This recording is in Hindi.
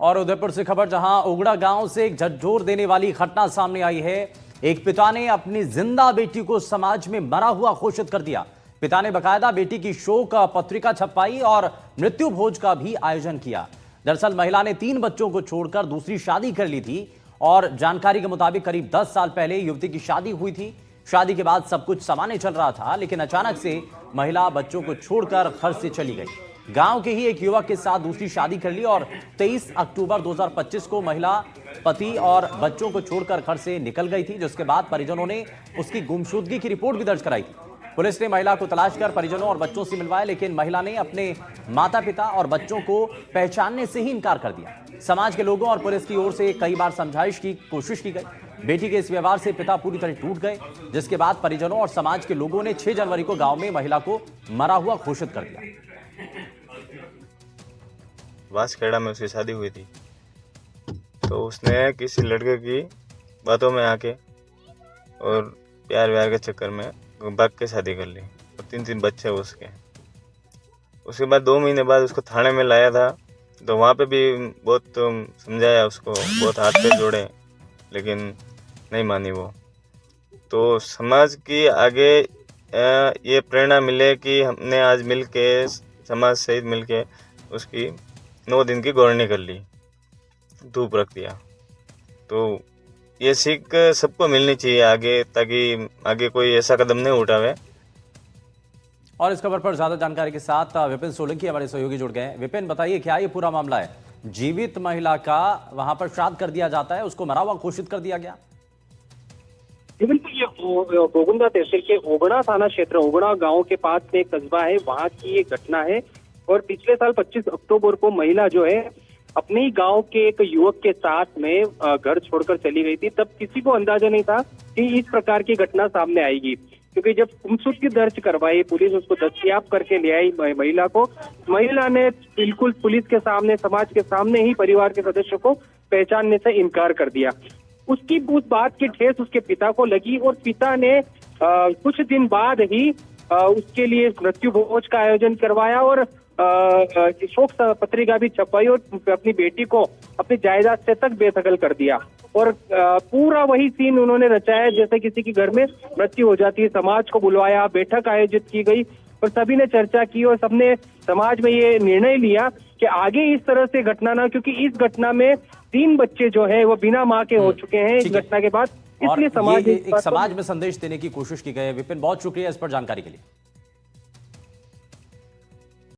और उदयपुर से खबर, जहां उगड़ा गांव से एक झकझोर देने वाली घटना सामने आई है। एक पिता ने अपनी जिंदा बेटी को समाज में मरा हुआ घोषित कर दिया। पिता ने बकायदा बेटी की शोक पत्रिका छपवाई और मृत्यु भोज का भी आयोजन किया। दरअसल महिला ने 3 बच्चों को छोड़कर दूसरी शादी कर ली थी और जानकारी के मुताबिक करीब 10 साल पहले युवती की शादी हुई थी। शादी के बाद सब कुछ सामान्य चल रहा था, लेकिन अचानक से महिला बच्चों को छोड़कर घर से चली गई। गांव के ही एक युवक के साथ दूसरी शादी कर ली और 23 अक्टूबर 2025 को महिला पति और बच्चों को छोड़कर घर से निकल गई थी, जिसके बाद परिजनों ने उसकी गुमशुदगी की रिपोर्ट भी दर्ज कराई थी। पुलिस ने महिला को तलाश कर परिजनों और बच्चों से मिलवाया, लेकिन महिला ने अपने माता पिता और बच्चों को पहचानने से ही इनकार कर दिया। समाज के लोगों और पुलिस की ओर से कई बार समझाइश की कोशिश की गई। बेटी के इस व्यवहार से पिता पूरी तरह टूट गए, जिसके बाद परिजनों और समाज के लोगों ने 6 जनवरी को गांव में महिला को मरा हुआ घोषित कर दिया। वासखेड़ा में उसकी शादी हुई थी, तो उसने किसी लड़के की बातों में आके और प्यार व्यार के चक्कर में भाग के शादी कर ली और 3 बच्चे उसके। उसके बाद 2 महीने बाद उसको थाने में लाया था, तो वहाँ पे भी बहुत समझाया उसको, बहुत हाथ पे जोड़े, लेकिन नहीं मानी वो। तो समाज की आगे ये प्रेरणा मिले कि हमने आज मिलके समाज सहित मिलके उसकी 9 दिन की गौरणी कर ली, धूप रख दिया। तो ये सीख सबको मिलनी चाहिए आगे, ताकि आगे कोई ऐसा कदम नहीं उठावे। और इस खबर पर ज्यादा जानकारी के साथ विपिन सोलंकी हमारे सहयोगी जुड़ गए हैं। विपिन, बताइए क्या ये पूरा मामला है? जीवित महिला का वहां पर श्राद्ध कर दिया जाता है, उसको मरा हुआ घोषित कर दिया गया। बिल्कुल, ये गोगुंदा तहसील के ओगड़ा थाना क्षेत्र, ओगड़ा गांव के पास में एक कस्बा है, वहां की ये घटना है। और पिछले साल 25 अक्टूबर को महिला जो है अपने ही गांव के एक युवक के साथ में घर छोड़कर चली गई थी। तब किसी को अंदाजा नहीं था कि इस प्रकार की घटना सामने आएगी, क्योंकि जब गुमशुदगी दर्ज करवाई पुलिस, उसको दस्तयाब करके ले आई महिला को। महिला ने बिल्कुल पुलिस के सामने, समाज के सामने ही परिवार के सदस्यों को पहचानने से इनकार कर दिया। उसकी उस बात की ठेस उसके पिता को लगी और पिता ने कुछ दिन बाद ही उसके लिए मृत्यु भोज का आयोजन करवाया और शोक पत्रिका भी छपवाई और अपनी बेटी को अपनी जायदाद से तक बेदखल कर दिया। और पूरा वही सीन उन्होंने रचाया जैसे किसी के घर में मृत्यु हो जाती है। समाज को बुलवाया, बैठक आयोजित की गई और सभी ने चर्चा की और सबने समाज में ये निर्णय लिया कि आगे इस तरह से घटना ना, क्योंकि इस घटना में 3 बच्चे जो है वो बिना माँ के हो चुके हैं इस घटना के बाद, इसलिए समाज एक समाज में संदेश देने की कोशिश की गई है। विपिन, बहुत शुक्रिया इस पर जानकारी के लिए।